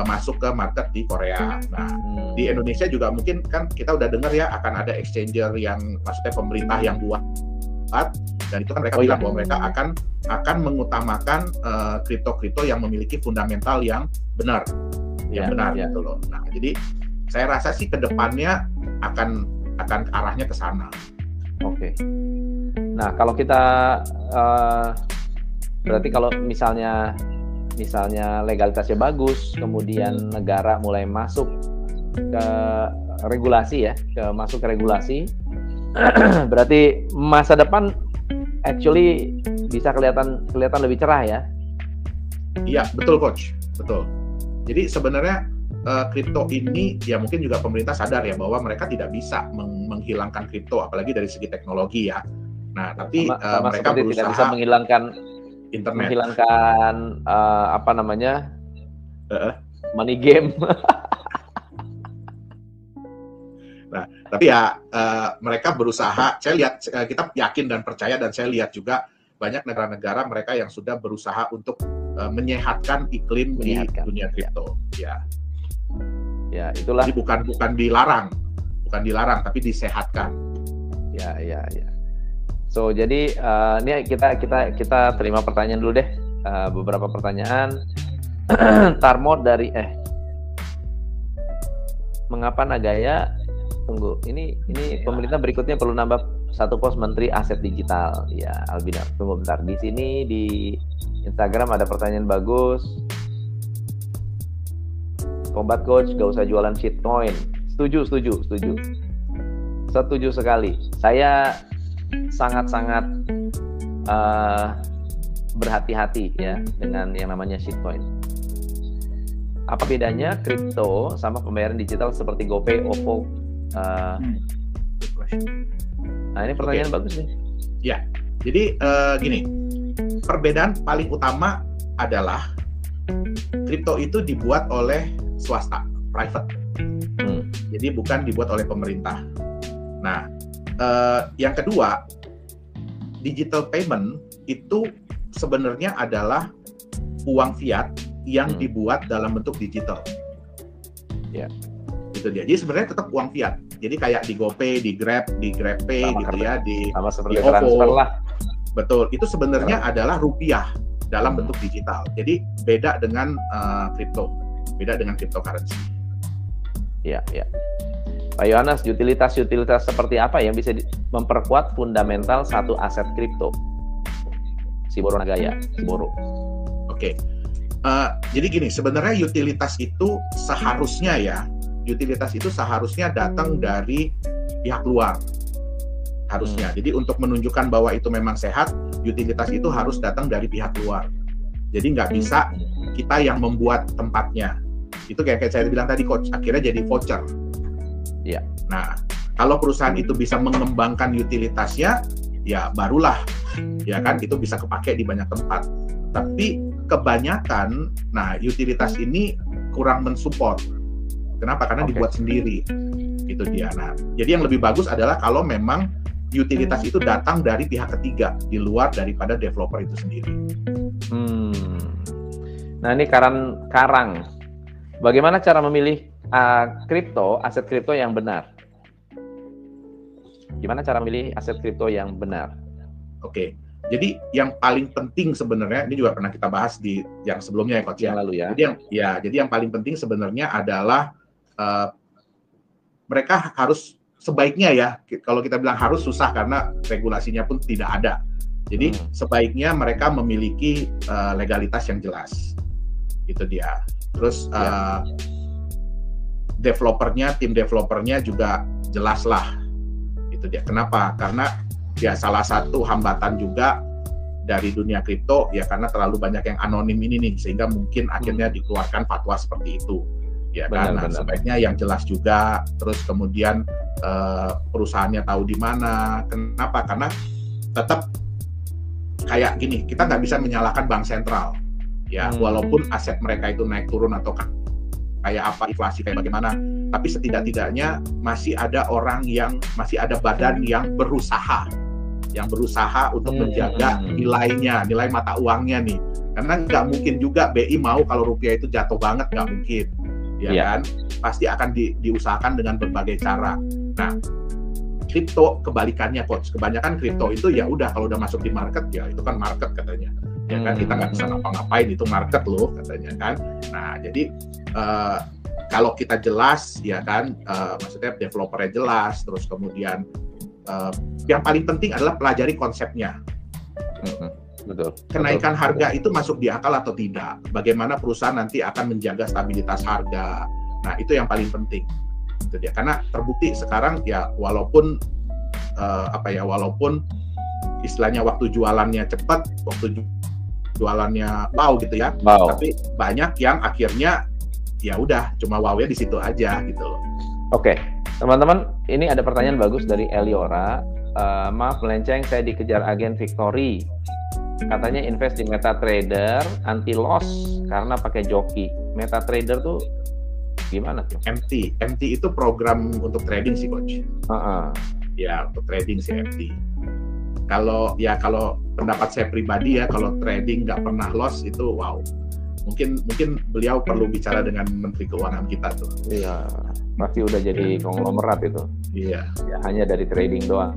masuk ke market di Korea. Nah, di Indonesia juga mungkin kan kita udah dengar ya akan ada exchanger yang maksudnya pemerintah yang buat, dan itu kan mereka bilang bahwa mereka akan mengutamakan kripto-kripto yang memiliki fundamental yang benar, gitu loh. Nah, jadi saya rasa sih kedepannya akan arahnya ke sana. Oke. Nah, kalau kita berarti kalau misalnya legalitasnya bagus, kemudian negara mulai masuk ke regulasi ya, masuk ke regulasi, berarti masa depan actually bisa kelihatan lebih cerah ya. Iya, betul Coach, betul. Jadi sebenarnya kripto ini ya mungkin juga pemerintah sadar ya bahwa mereka tidak bisa menghilangkan kripto apalagi dari segi teknologi ya. Nah, tapi mereka berusaha tidak bisa menghilangkan internet, money game. Nah, tapi ya mereka berusaha. Saya lihat, kita yakin dan percaya, dan saya lihat juga banyak negara-negara mereka yang sudah berusaha untuk menyehatkan iklim di dunia kripto. Ya, itulah. Jadi bukan dilarang, tapi disehatkan. Ya. So jadi ini kita terima pertanyaan dulu deh, beberapa pertanyaan. Tarmo dari mengapa Nagaya? Tunggu, ini pemerintah berikutnya perlu nambah satu pos Menteri Aset Digital. Ya, Albinar, tunggu bentar. Di sini di Instagram ada pertanyaan bagus. Combat Coach, gak usah jualan shitcoin. Setuju sekali. Saya sangat-sangat berhati-hati ya dengan yang namanya shitcoin. Apa bedanya kripto sama pembayaran digital seperti GoPay, OVO? Nah, ini pertanyaan bagus nih. Ya, jadi gini, perbedaan paling utama adalah kripto itu dibuat oleh swasta, private. Jadi bukan dibuat oleh pemerintah. Nah, yang kedua, digital payment itu sebenarnya adalah uang fiat yang dibuat dalam bentuk digital. Ya. Itu dia. Jadi sebenarnya tetap uang fiat. Jadi kayak di GoPay, di GrabPay gitu ya, sama seperti di OVO. transfer lah. Betul. Itu sebenarnya adalah rupiah dalam bentuk digital. Jadi beda dengan kripto. Beda dengan cryptocurrency. Iya. Pak Yohanes, utilitas seperti apa yang bisa memperkuat fundamental satu aset kripto? Siboro Nagaya, Siboro. Oke. Jadi gini, sebenarnya utilitas itu seharusnya datang dari pihak luar. Harusnya. Jadi untuk menunjukkan bahwa itu memang sehat, utilitas itu harus datang dari pihak luar. Jadi nggak bisa kita yang membuat tempatnya. Itu kayak saya bilang tadi, Coach, akhirnya jadi voucher. Iya. Nah, kalau perusahaan itu bisa mengembangkan utilitasnya, ya barulah, ya kan, itu bisa kepake di banyak tempat. Tapi kebanyakan, nah utilitas ini kurang mensupport. Kenapa? Karena dibuat sendiri. Itu dia. Nah, jadi yang lebih bagus adalah kalau memang utilitas itu datang dari pihak ketiga di luar daripada developer itu sendiri. Nah, ini Karang. Bagaimana cara memilih aset kripto yang benar? Gimana cara memilih aset kripto yang benar? Oke. Jadi yang paling penting sebenarnya, ini juga pernah kita bahas di yang sebelumnya ya, Coach. Yang lalu ya. Jadi yang paling penting sebenarnya adalah mereka harus sebaiknya ya, kalau kita bilang harus susah karena regulasinya pun tidak ada. Jadi sebaiknya mereka memiliki legalitas yang jelas. Itu dia. Terus tim developernya juga jelas lah. Itu dia. Kenapa? Karena ya salah satu hambatan juga dari dunia kripto ya karena terlalu banyak yang anonim ini nih, sehingga mungkin akhirnya dikeluarkan fatwa seperti itu. Ya kan, sebaiknya yang jelas juga. Terus kemudian perusahaannya tahu di mana. Kenapa? Karena tetap kayak gini, kita nggak bisa menyalahkan bank sentral. Ya, walaupun aset mereka itu naik turun atau kayak apa, inflasi kayak bagaimana, tapi setidak-tidaknya masih ada badan yang berusaha untuk menjaga nilai mata uangnya nih. Karena nggak mungkin juga BI mau kalau rupiah itu jatuh banget, nggak mungkin, ya kan? Pasti akan diusahakan dengan berbagai cara. Nah, kripto kebalikannya, Coach. Kebanyakan kripto itu ya udah kalau udah masuk di market ya itu kan market katanya. Ya kan, kita nggak bisa ngapa-ngapain, itu market loh katanya kan. Nah, jadi kalau kita jelas ya kan, maksudnya developernya jelas, terus kemudian yang paling penting adalah pelajari konsepnya. Betul. Kenaikan harga itu masuk di akal atau tidak? Bagaimana perusahaan nanti akan menjaga stabilitas harga? Nah, itu yang paling penting. Itu dia. Karena terbukti sekarang ya walaupun istilahnya waktu jualannya cepat, waktu jualannya wow gitu ya. Wow. Tapi banyak yang akhirnya ya udah cuma wow-nya di situ aja gitu loh. Oke. Teman-teman, ini ada pertanyaan bagus dari Eliora. Maaf melenceng, saya dikejar agen Victory. Katanya invest di MetaTrader anti loss karena pakai joki. MetaTrader tuh gimana tuh? MT itu program untuk trading sih, Coach. Ya, untuk trading sih MT. Kalau pendapat saya pribadi ya, kalau trading nggak pernah loss itu wow. Mungkin beliau perlu bicara dengan Menteri Keuangan kita tuh. Iya, pasti udah jadi konglomerat itu. Iya. Ya, hanya dari trading doang.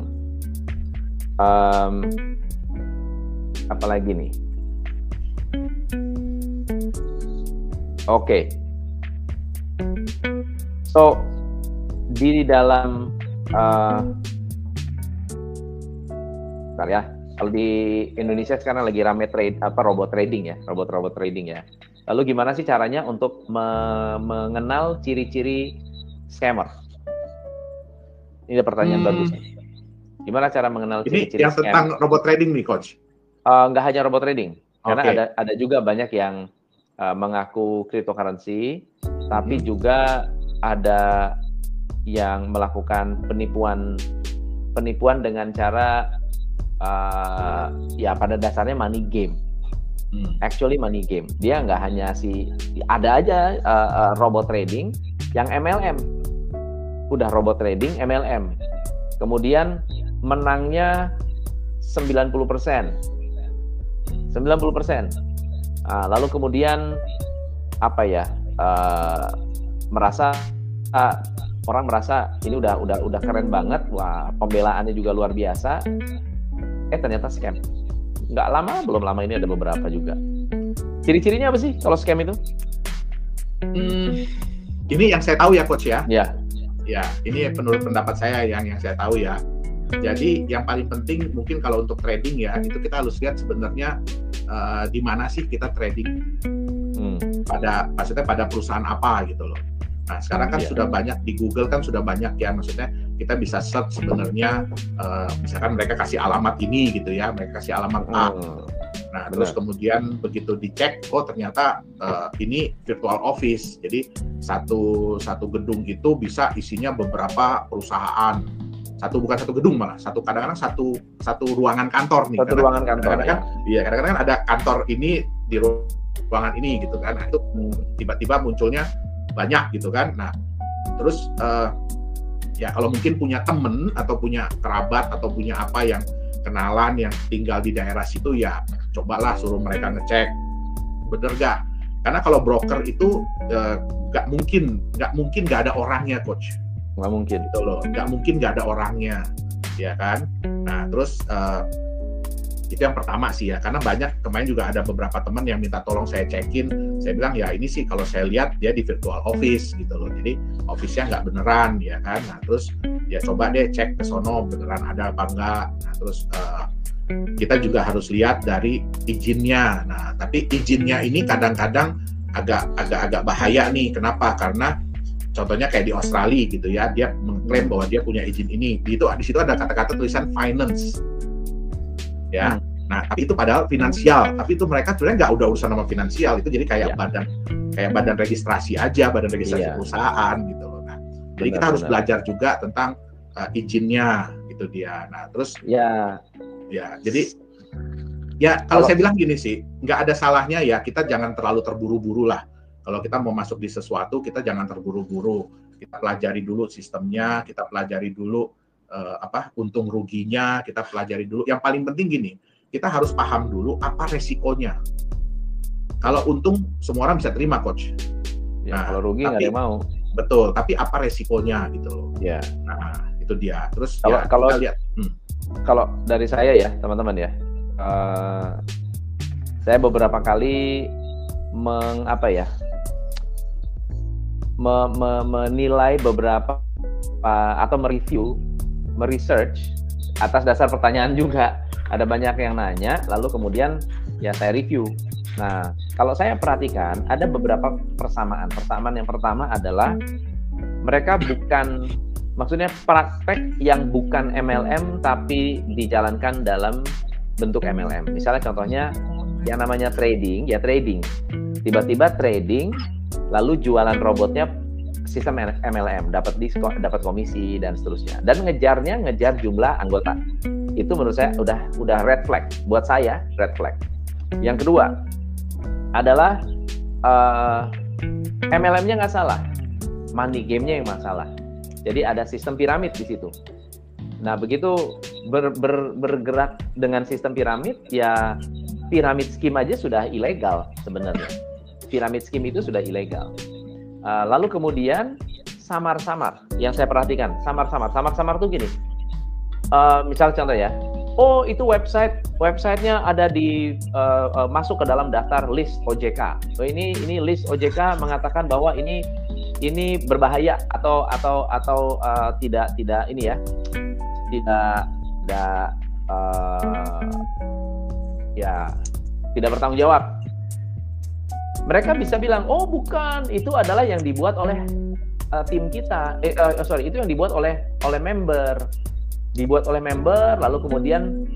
Apalagi nih? Oke. So di dalam Bentar ya. Kalau di Indonesia sekarang lagi rame robot trading ya, robot trading ya. Lalu gimana sih caranya untuk mengenal ciri-ciri scammer? Ini pertanyaan bagus. Gimana cara mengenal ciri-ciri yang tentang robot trading nih, Coach? Nggak hanya robot trading, karena ada juga banyak yang mengaku cryptocurrency, tapi juga ada yang melakukan penipuan dengan cara ya pada dasarnya money game. Actually money game. Dia nggak hanya ada aja robot trading yang MLM. Udah robot trading MLM. Kemudian menangnya 90%. 90%. Lalu kemudian apa ya? Orang merasa ini udah keren banget, wah pembelaannya juga luar biasa. Ternyata scam. Belum lama ini ada beberapa juga. Ciri-cirinya apa sih kalau scam itu? Ini yang saya tahu ya, Coach ya. Ya. Ya, ini menurut pendapat saya yang saya tahu ya. Jadi yang paling penting mungkin kalau untuk trading ya, itu kita harus lihat sebenarnya di mana sih kita trading. Maksudnya pada perusahaan apa gitu loh. Nah, sekarang kan sudah banyak di Google kan sudah banyak ya, maksudnya kita bisa search sebenarnya misalkan mereka kasih alamat ini gitu ya, mereka kasih alamat A. Nah, terus kemudian begitu dicek, oh ternyata ini virtual office. Jadi satu gedung itu bisa isinya beberapa perusahaan. Bukan satu gedung malah, kadang-kadang satu ruangan kantor nih. Ruangan kantor. Kadang-kadang ada kantor ini di ruangan ini gitu kan. Nah, itu tiba-tiba munculnya banyak gitu kan. Nah, terus ya kalau mungkin punya temen atau punya kerabat atau punya apa yang kenalan yang tinggal di daerah situ, ya cobalah suruh mereka ngecek bener gak. Karena kalau broker itu nggak mungkin nggak ada orangnya, Coach. Nggak mungkin gitu loh, nggak mungkin nggak ada orangnya, ya kan. Nah, terus itu yang pertama sih ya, karena kemarin juga ada beberapa teman yang minta tolong saya cekin. Saya bilang ya ini sih kalau saya lihat dia di virtual office gitu loh, jadi office-nya nggak beneran ya kan. Nah, terus ya coba deh cek ke sono beneran ada apa enggak. Nah, terus kita juga harus lihat dari izinnya. Nah, tapi izinnya ini kadang-kadang agak bahaya nih. Kenapa? Karena contohnya kayak di Australia gitu ya, dia mengklaim bahwa dia punya izin ini. Di situ ada kata-kata tulisan finance. Ya, nah tapi itu padahal finansial, tapi itu mereka sebenarnya nggak urusan sama finansial, itu jadi kayak badan registrasi aja, badan registrasi perusahaan gitu loh. Nah, jadi kita harus belajar juga tentang izinnya gitu dia. Nah, terus ya jadi ya kalau saya bilang gini sih, nggak ada salahnya ya kita jangan terlalu terburu-buru lah. Kalau kita mau masuk di sesuatu, kita jangan terburu-buru. Kita pelajari dulu sistemnya, kita pelajari dulu untung ruginya, kita pelajari dulu. Yang paling penting gini, kita harus paham dulu apa resikonya. Kalau untung semua orang bisa terima, Coach. Ya, nah, kalau rugi nggak ada yang mau. Betul, tapi apa resikonya gitu loh. Ya. Nah, itu dia. Terus kalau kita lihat. Kalau dari saya ya, teman-teman ya, saya beberapa kali menilai beberapa atau meresearch atas dasar pertanyaan juga. Ada banyak yang nanya, lalu kemudian ya saya review. Nah, kalau saya perhatikan ada beberapa persamaan. Persamaan yang pertama adalah mereka maksudnya praktek yang bukan MLM tapi dijalankan dalam bentuk MLM. Misalnya contohnya yang namanya trading, ya trading. Tiba-tiba trading lalu jualan robotnya sistem MLM, dapat diskon, dapat komisi dan seterusnya. Dan ngejar jumlah anggota. Itu menurut saya udah red flag. Buat saya red flag. Yang kedua adalah MLM-nya nggak salah, money game-nya yang masalah. Jadi ada sistem piramid di situ. Nah, begitu bergerak dengan sistem piramid, ya piramid scheme aja sudah ilegal sebenarnya. Piramid scheme itu sudah ilegal. Lalu kemudian samar-samar, yang saya perhatikan, samar-samar tuh gini. Misal contoh ya, oh itu websitenya ada di masuk ke dalam daftar list OJK. So ini list OJK mengatakan bahwa ini berbahaya atau tidak ini ya, tidak ya tidak bertanggung jawab. Mereka bisa bilang, oh bukan, itu adalah yang dibuat oleh tim kita. Itu yang dibuat oleh member. Dibuat oleh member, lalu kemudian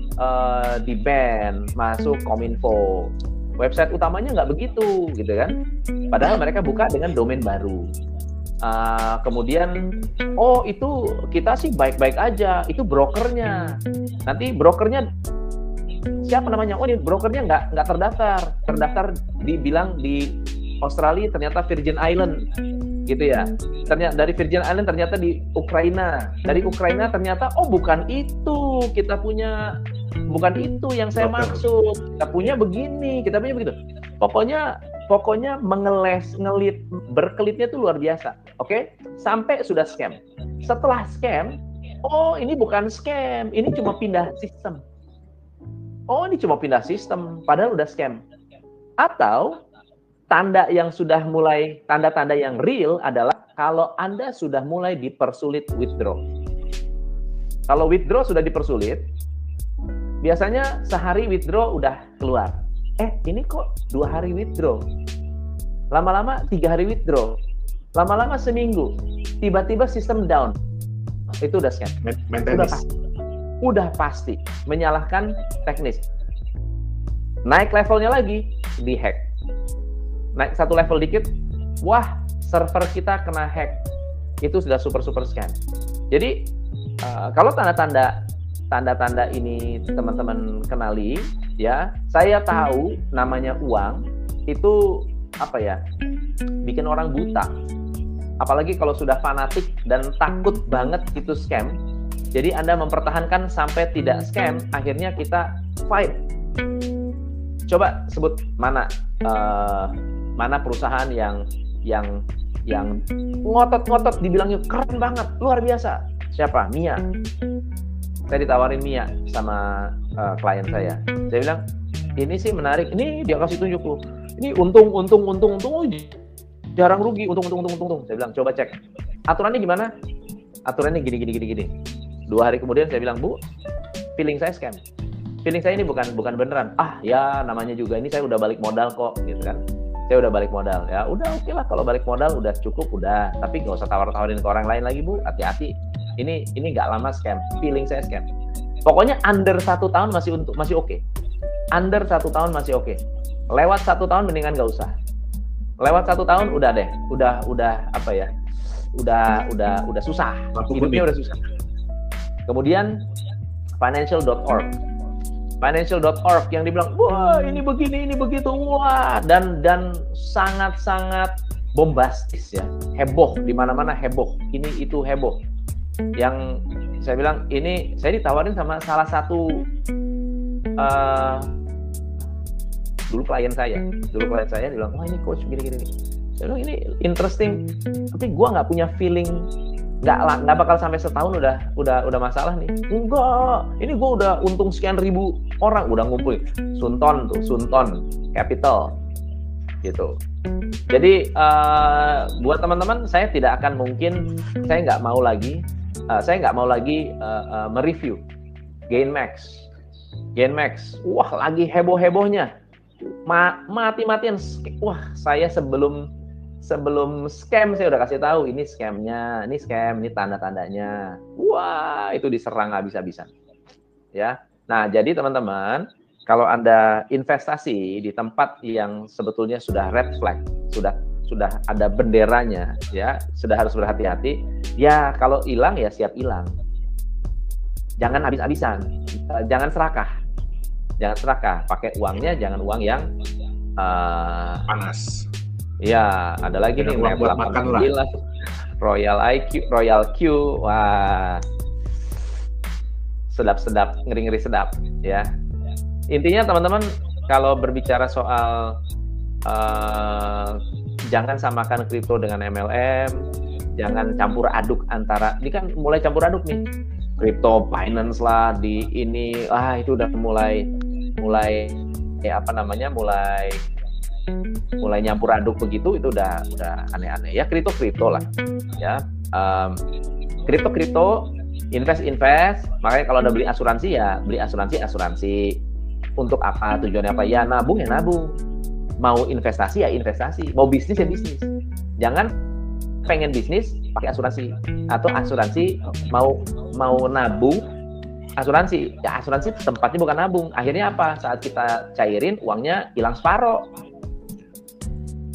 di-ban, masuk Kominfo. Website utamanya nggak begitu, gitu kan? Padahal mereka buka dengan domain baru. Kemudian, oh itu kita sih baik-baik aja, itu brokernya. Nanti brokernya siapa namanya? Oh ini brokernya nggak terdaftar dibilang di Australia ternyata Virgin Island, gitu ya. Ternyata dari Virgin Island ternyata di Ukraina, dari Ukraina ternyata oh bukan itu kita punya, bukan itu yang saya maksud, kita punya begini, kita punya begitu. Pokoknya ngelit, berkelitnya itu luar biasa, oke? Sampai sudah scam. Setelah scam, oh ini bukan scam, ini cuma pindah sistem. Oh ini cuma pindah sistem, padahal udah scam. Atau tanda yang sudah mulai, tanda-tanda yang real adalah kalau Anda sudah mulai dipersulit withdraw. Kalau withdraw sudah dipersulit, biasanya sehari withdraw udah keluar. Ini kok 2 hari withdraw. Lama-lama 3 hari withdraw. Lama-lama seminggu. Tiba-tiba sistem down. Itu udah scam. Udah pasti. Menyalahkan teknis. Naik levelnya lagi, di-hack. Naik satu level dikit, wah server kita kena hack. Itu sudah super scam. Jadi kalau tanda-tanda ini teman-teman kenali, ya saya tahu namanya uang itu apa ya, bikin orang buta. Apalagi kalau sudah fanatik dan takut banget itu scam. Jadi Anda mempertahankan sampai tidak scam, akhirnya kita fight. Coba sebut mana perusahaan yang ngotot-ngotot dibilangnya keren banget, luar biasa. Siapa? Mia. Saya ditawarin Mia sama klien saya. Saya bilang, ini sih menarik. Ini dia kasih tunjuk loh. Ini untung, jarang rugi, untung. Saya bilang, coba cek. Aturannya gimana? Aturannya gini. 2 hari kemudian saya bilang, Bu, feeling saya scam. Feeling saya ini bukan beneran. Ya namanya juga ini saya udah balik modal kok, gitu kan. Saya udah balik modal. Ya udah oke lah, kalau balik modal udah cukup, udah. Tapi nggak usah tawar-tawarin ke orang lain lagi, Bu. Hati-hati. Ini nggak lama scam. Feeling saya scam. Pokoknya under 1 tahun masih oke. Under 1 tahun masih oke. Lewat 1 tahun mendingan nggak usah. Lewat 1 tahun udah deh. Udah apa ya? Udah susah. Hidupnya udah susah. Kemudian financial.org. Financial.org yang dibilang, wah ini begini, ini begitu, wah dan sangat-sangat bombastis ya, heboh, di mana-mana heboh, ini itu heboh. Yang saya bilang, ini saya ditawarin sama salah satu dulu klien saya bilang, wah ini coach gini. Saya bilang ini interesting, tapi gue nggak punya feeling. Nggak bakal sampai setahun udah masalah nih. Enggak, ini gue udah untung sekian ribu orang udah ngumpul. Sunton Capital gitu. Jadi buat teman-teman, saya tidak akan mungkin, saya nggak mau lagi mereview Gainmax. Wah lagi heboh-hebohnya, mati-matian. Wah saya sebelum scam saya udah kasih tahu ini scamnya, ini scam, ini tanda-tandanya. Wah itu diserang habis-habisan. Ya, nah jadi teman-teman, kalau Anda investasi di tempat yang sebetulnya sudah red flag, sudah ada benderanya, ya sudah harus berhati-hati. Ya kalau hilang ya siap hilang. Jangan habis-habisan, jangan serakah. Pakai uangnya jangan uang yang panas. Ya, ada lagi nih level 89, Royal Q, wah, sedap, ngeri sedap, ya. Intinya teman-teman, kalau berbicara soal jangan samakan kripto dengan MLM, jangan campur aduk antara, ini kan mulai campur aduk nih, kripto finance lah, di ini, itu udah mulai nyampur aduk begitu, itu udah aneh-aneh ya. Kripto lah ya, kripto invest. Makanya kalau udah beli asuransi ya beli asuransi. Untuk apa? Tujuannya apa? Ya nabung. Mau investasi ya investasi. Mau bisnis ya bisnis. Jangan pengen bisnis pakai asuransi, atau asuransi mau nabung asuransi. Ya asuransi tempatnya bukan nabung. Akhirnya apa? Saat kita cairin uangnya hilang separoh.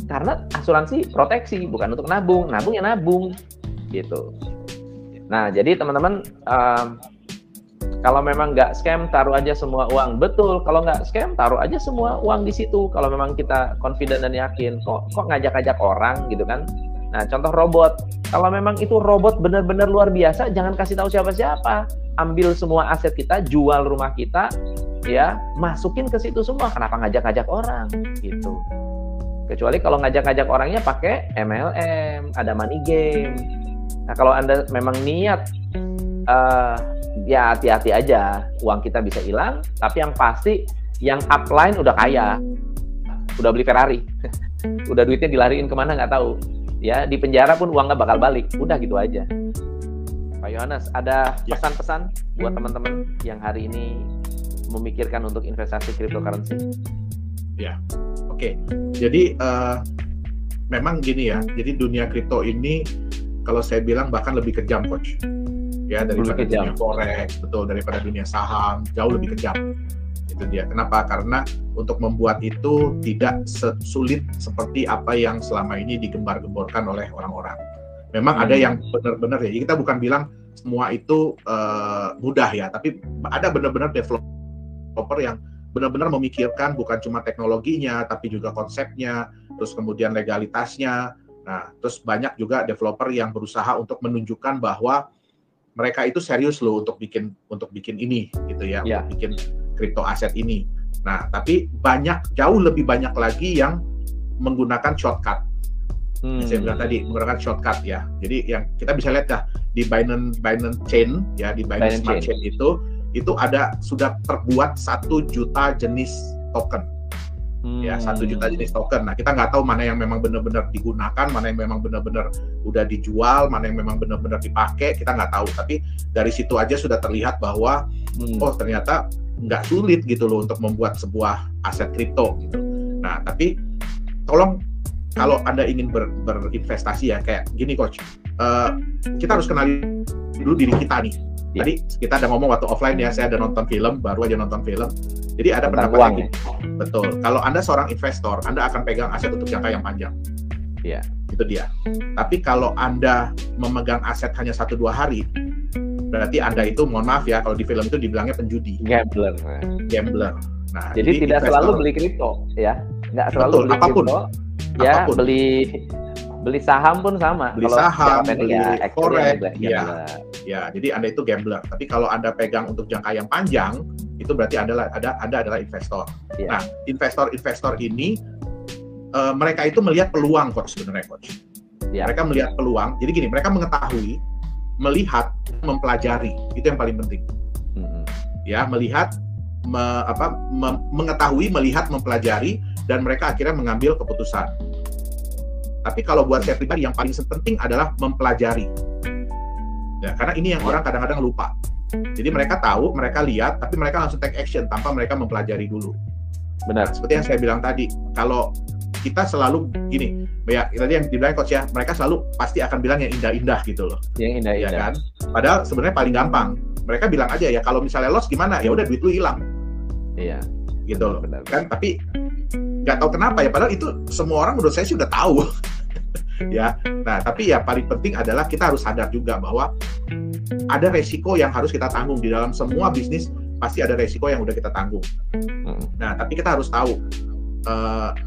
Karena asuransi proteksi, bukan untuk nabung. Nabung ya nabung gitu. Nah, jadi teman-teman, kalau memang nggak scam, taruh aja semua uang. Betul, kalau nggak scam, taruh aja semua uang di situ. Kalau memang kita confident dan yakin, kok ngajak-ngajak orang gitu kan. Nah, contoh robot. Kalau memang itu robot benar-benar luar biasa, jangan kasih tahu siapa-siapa. Ambil semua aset kita, jual rumah kita, ya, masukin ke situ semua. Kenapa ngajak-ngajak orang gitu? Kecuali kalau ngajak-ngajak orangnya pakai MLM, ada money game. Nah, kalau Anda memang niat, ya hati-hati aja, uang kita bisa hilang, tapi yang pasti yang upline udah kaya, udah beli Ferrari, udah duitnya dilariin kemana nggak tahu, ya di penjara pun uang nggak bakal balik, udah gitu aja. Pak Yohanes, ada pesan-pesan buat teman-teman yang hari ini memikirkan untuk investasi cryptocurrency? Ya, oke. Jadi memang gini ya, jadi dunia kripto ini kalau saya bilang bahkan lebih kejam, Coach. Ya, daripada dunia forex, betul, daripada dunia saham, jauh lebih kejam. Itu dia. Kenapa? Karena untuk membuat itu tidak sulit seperti apa yang selama ini digembar-gemborkan oleh orang-orang. Memang ada yang benar-benar ya, kita bukan bilang semua itu mudah ya, tapi ada benar-benar developer yang benar-benar memikirkan bukan cuma teknologinya, tapi juga konsepnya, terus kemudian legalitasnya. Nah, terus banyak juga developer yang berusaha untuk menunjukkan bahwa mereka itu serius loh untuk bikin ini gitu ya, untuk bikin crypto aset ini. Nah, tapi jauh lebih banyak lagi yang menggunakan shortcut. Saya bilang tadi menggunakan shortcut ya. Jadi yang kita bisa lihat ya di Binance Chain ya, di Binance Smart Chain itu ada sudah terbuat 1 juta jenis token. Ya, 1 juta jenis token. Nah, kita nggak tahu mana yang memang benar-benar digunakan, mana yang memang benar-benar udah dijual, mana yang memang benar-benar dipakai, kita nggak tahu. Tapi dari situ aja sudah terlihat bahwa oh ternyata nggak sulit gitu loh untuk membuat sebuah aset kripto gitu. Nah, tapi tolong kalau Anda ingin berinvestasi ya kayak gini, Coach, kita harus kenali dulu diri kita nih. Tadi kita ada ngomong waktu offline ya, saya ada nonton film, baru aja nonton film. Jadi ada pendapat lagi. Betul. Kalau Anda seorang investor, Anda akan pegang aset untuk jangka yang panjang. Iya. Itu dia. Tapi kalau Anda memegang aset hanya 1-2 hari, berarti Anda itu, mohon maaf ya, kalau di film itu dibilangnya penjudi. Gambler. Nah, jadi tidak selalu beli kripto, ya. Nggak selalu beli kripto. Ya, beli saham pun sama. Beli saham, beli forex, ya. Jadi Anda itu gambler. Tapi kalau Anda pegang untuk jangka yang panjang, itu berarti Anda adalah investor. Nah, investor ini mereka itu melihat peluang, Coach, sebenarnya, Coach. Mereka melihat peluang. Jadi gini, mereka mengetahui, melihat, mempelajari. Itu yang paling penting. Ya, melihat, mengetahui, melihat, mempelajari, dan mereka akhirnya mengambil keputusan. Tapi kalau buat saya pribadi yang paling penting adalah mempelajari. Ya, karena ini yang orang kadang-kadang lupa. Jadi mereka tahu, mereka lihat, tapi mereka langsung take action tanpa mereka mempelajari dulu. Benar. Nah, seperti yang saya bilang tadi, kalau kita selalu gini, ya tadi yang dibilang Coach ya, mereka selalu pasti akan bilang yang indah-indah gitu loh. Yang indah-indah. Ya kan? Padahal sebenarnya paling gampang. Mereka bilang aja ya, kalau misalnya loss gimana? Ya udah duit lu hilang. Iya. Gitu loh. Benar. Kan? Tapi nggak tahu kenapa ya, padahal itu semua orang menurut saya sih udah tahu. Ya, nah tapi ya paling penting adalah kita harus sadar juga bahwa ada resiko yang harus kita tanggung di dalam semua bisnis, pasti ada resiko yang udah kita tanggung. Nah, tapi kita harus tahu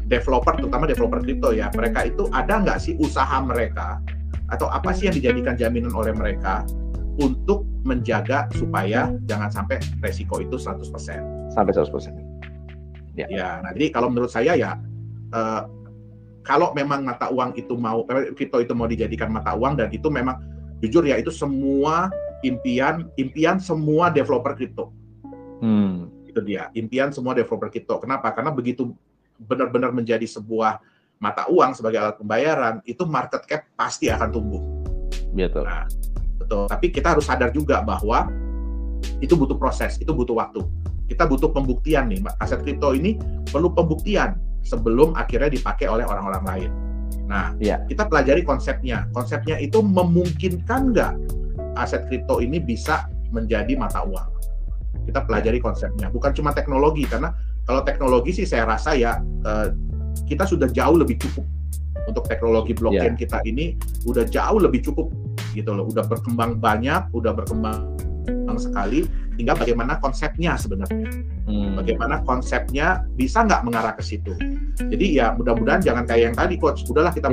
developer, terutama developer kripto ya, mereka itu ada nggak sih usaha mereka atau apa sih yang dijadikan jaminan oleh mereka untuk menjaga supaya jangan sampai resiko itu 100%. Sampai 100%. Ya, nah jadi kalau menurut saya ya kalau memang mata uang itu kripto itu mau dijadikan mata uang, dan itu memang jujur ya, itu semua impian semua developer kripto. Itu dia, impian semua developer kripto. Kenapa? Karena begitu benar-benar menjadi sebuah mata uang sebagai alat pembayaran, itu market cap pasti akan tumbuh. Betul. Nah, Betul. Tapi kita harus sadar juga bahwa itu butuh proses, itu butuh waktu. Kita butuh pembuktian nih, aset kripto ini perlu pembuktian sebelum akhirnya dipakai oleh orang-orang lain. Nah, kita pelajari konsepnya. Konsepnya itu memungkinkan nggak aset kripto ini bisa menjadi mata uang? Kita pelajari konsepnya. Bukan cuma teknologi, karena kalau teknologi sih saya rasa ya kita sudah jauh lebih cukup. Untuk teknologi blockchain kita ini udah jauh lebih cukup gitu loh. Udah berkembang banyak, udah berkembang sekali. Tinggal bagaimana konsepnya sebenarnya. Bagaimana konsepnya bisa nggak mengarah ke situ. Jadi ya mudah-mudahan jangan kayak yang tadi coach. Udahlah kita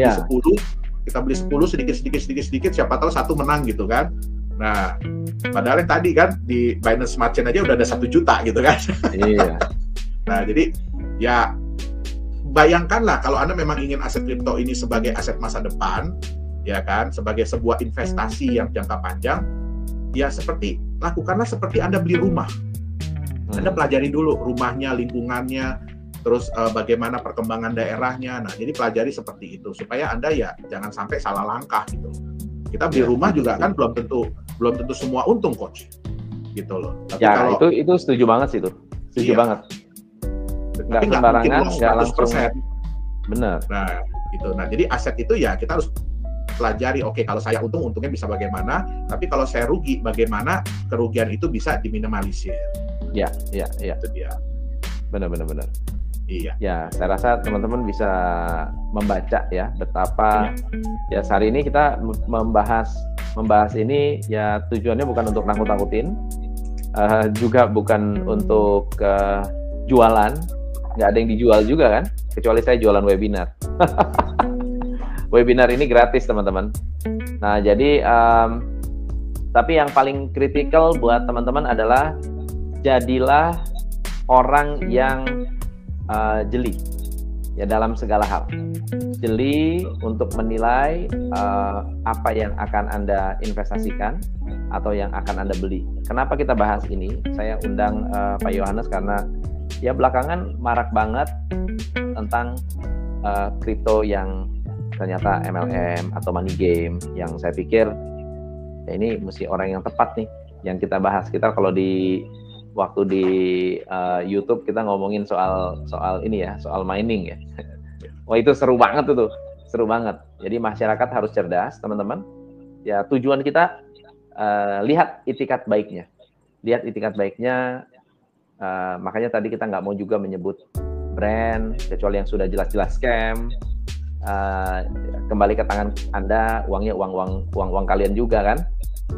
beli 10 sedikit siapa tahu satu menang gitu kan. Nah, padahal yang tadi kan di Binance Smart Chain aja udah ada 1 juta gitu kan. Iya. Nah, jadi ya bayangkanlah kalau Anda memang ingin aset kripto ini sebagai aset masa depan, ya kan, sebagai sebuah investasi yang jangka panjang, ya lakukanlah seperti Anda beli rumah. Anda pelajari dulu rumahnya, lingkungannya, terus bagaimana perkembangan daerahnya. Nah, jadi pelajari seperti itu supaya Anda ya jangan sampai salah langkah gitu. Kita beli rumah juga kan belum tentu semua untung coach. Gitu loh. Tapi ya, kalau itu setuju banget sih itu. Setuju banget. Nggak sembarangan, nggak langsung. Benar. Nah, gitu. Nah, jadi aset itu ya kita harus pelajari. Oke, kalau saya untungnya bisa bagaimana? Tapi kalau saya rugi, bagaimana kerugian itu bisa diminimalisir? Ya. Itu dia. Benar. Iya. Ya, saya rasa teman-teman bisa membaca ya betapa ya hari ini kita membahas ini ya tujuannya bukan untuk nakut-nakutin, juga bukan untuk jualan. Nggak ada yang dijual juga kan, kecuali saya jualan webinar. Webinar ini gratis teman-teman. Nah jadi tapi yang paling kritikal buat teman-teman adalah jadilah orang yang jeli ya dalam segala hal. Jeli untuk menilai apa yang akan Anda investasikan atau yang akan Anda beli. Kenapa kita bahas ini? Saya undang Pak Yohanes karena ya belakangan marak banget tentang kripto yang ternyata MLM atau money game, yang saya pikir ya ini mesti orang yang tepat nih yang kita bahas. Kita kalau waktu di YouTube kita ngomongin soal ini ya, soal mining ya. Wah itu seru banget tuh, seru banget. Jadi masyarakat harus cerdas teman-teman. Ya tujuan kita lihat itikat baiknya, makanya tadi kita nggak mau juga menyebut brand kecuali yang sudah jelas-jelas scam. Kembali ke tangan Anda, uangnya uang kalian juga kan.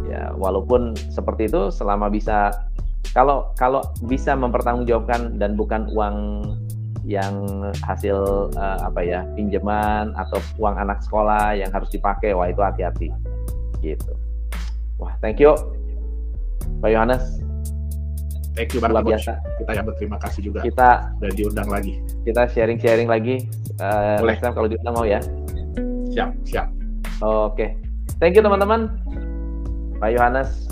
Ya walaupun seperti itu, selama bisa kalau bisa mempertanggungjawabkan dan bukan uang yang hasil pinjaman atau uang anak sekolah yang harus dipakai, wah itu hati-hati gitu. Wah thank you Pak Yohanes. Thank you banget biasa. Kita yang berterima kasih juga. Kita udah diundang lagi. Kita sharing lagi. Boleh. Next time kalau diundang mau ya. Siap. Oke. Thank you teman-teman. Pak Yohanes,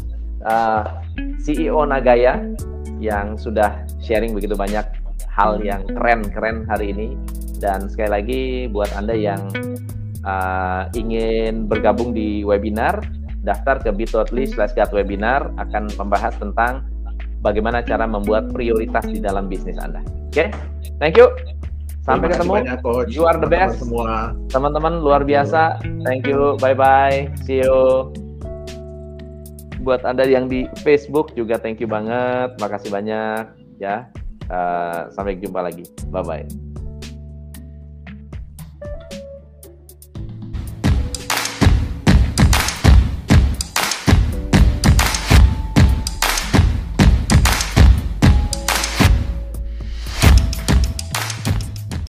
CEO Nagaya yang sudah sharing begitu banyak hal yang keren hari ini. Dan sekali lagi buat Anda yang ingin bergabung di webinar, daftar ke bit.ly/webinar akan membahas tentang bagaimana cara membuat prioritas di dalam bisnis Anda. Oke? Thank you. Sampai ketemu. Banyak, Coach. You are the best. Semua. Teman-teman luar biasa. Thank you. Bye-bye. See you. Buat Anda yang di Facebook juga thank you banget. Makasih banyak ya. Sampai jumpa lagi. Bye-bye.